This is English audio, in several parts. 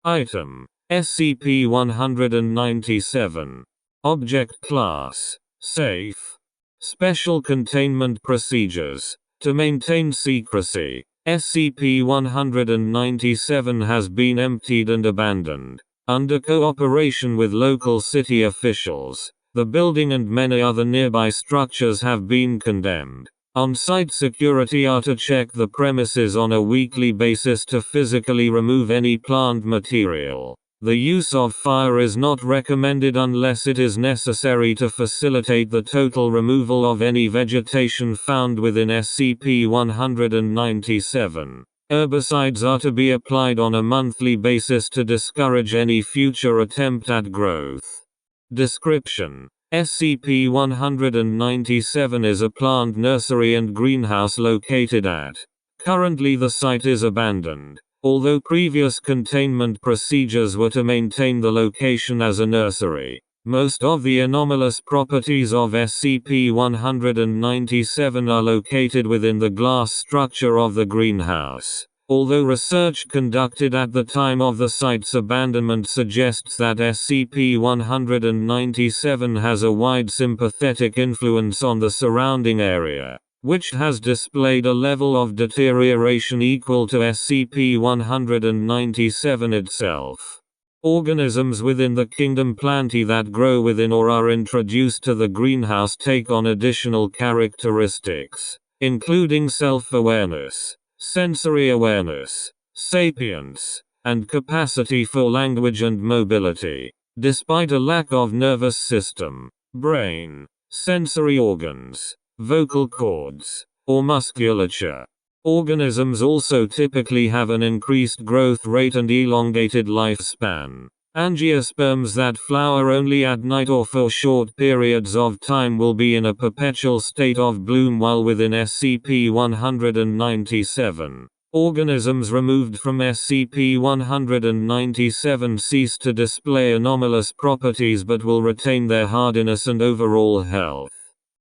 Item. SCP-197. Object Class. Safe. Special Containment Procedures. To maintain secrecy, SCP-197 has been emptied and abandoned. Under cooperation with local city officials, the building and many other nearby structures have been condemned. On-site security are to check the premises on a weekly basis to physically remove any plant material. The use of fire is not recommended unless it is necessary to facilitate the total removal of any vegetation found within SCP-197. Herbicides are to be applied on a monthly basis to discourage any future attempt at growth. Description: SCP-197 is a plant nursery and greenhouse located at. Currently the site is abandoned. Although previous containment procedures were to maintain the location as a nursery, most of the anomalous properties of SCP-197 are located within the glass structure of the greenhouse. Although research conducted at the time of the site's abandonment suggests that SCP-197 has a wide sympathetic influence on the surrounding area, which has displayed a level of deterioration equal to SCP-197 itself. Organisms within the kingdom Plantae that grow within or are introduced to the greenhouse take on additional characteristics, including self-awareness, sensory awareness, sapience, and capacity for language and mobility, despite a lack of nervous system, brain, sensory organs, vocal cords, or musculature. Organisms also typically have an increased growth rate and elongated lifespan. Angiosperms that flower only at night or for short periods of time will be in a perpetual state of bloom while within SCP-197. Organisms removed from SCP-197 cease to display anomalous properties but will retain their hardiness and overall health.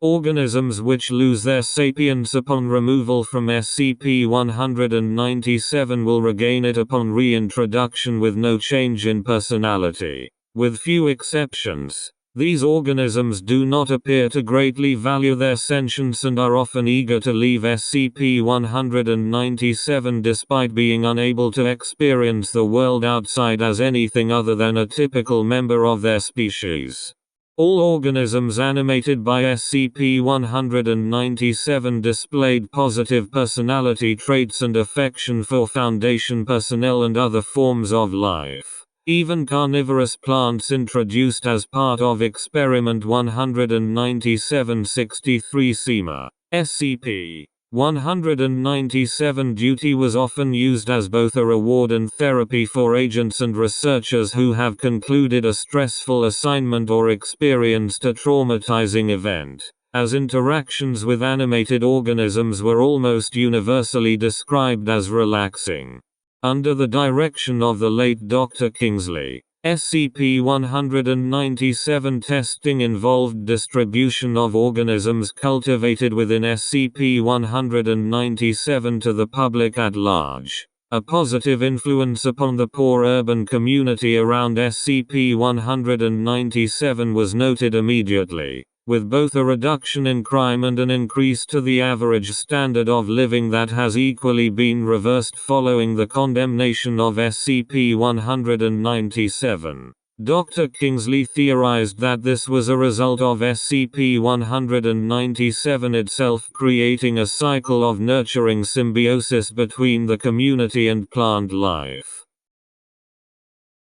Organisms which lose their sapience upon removal from SCP-197 will regain it upon reintroduction with no change in personality. With few exceptions, these organisms do not appear to greatly value their sentience and are often eager to leave SCP-197 despite being unable to experience the world outside as anything other than a typical member of their species. All organisms animated by SCP-197 displayed positive personality traits and affection for Foundation personnel and other forms of life. Even carnivorous plants introduced as part of Experiment 197-63 SEMA. SCP-197 duty was often used as both a reward and therapy for agents and researchers who have concluded a stressful assignment or experienced a traumatizing event, as interactions with animated organisms were almost universally described as relaxing. Under the direction of the late Dr. Kingsley, SCP-197 testing involved distribution of organisms cultivated within SCP-197 to the public at large. A positive influence upon the poor urban community around SCP-197 was noted immediately, with both a reduction in crime and an increase to the average standard of living that has equally been reversed following the condemnation of SCP-197. Dr. Kingsley theorized that this was a result of SCP-197 itself creating a cycle of nurturing symbiosis between the community and plant life.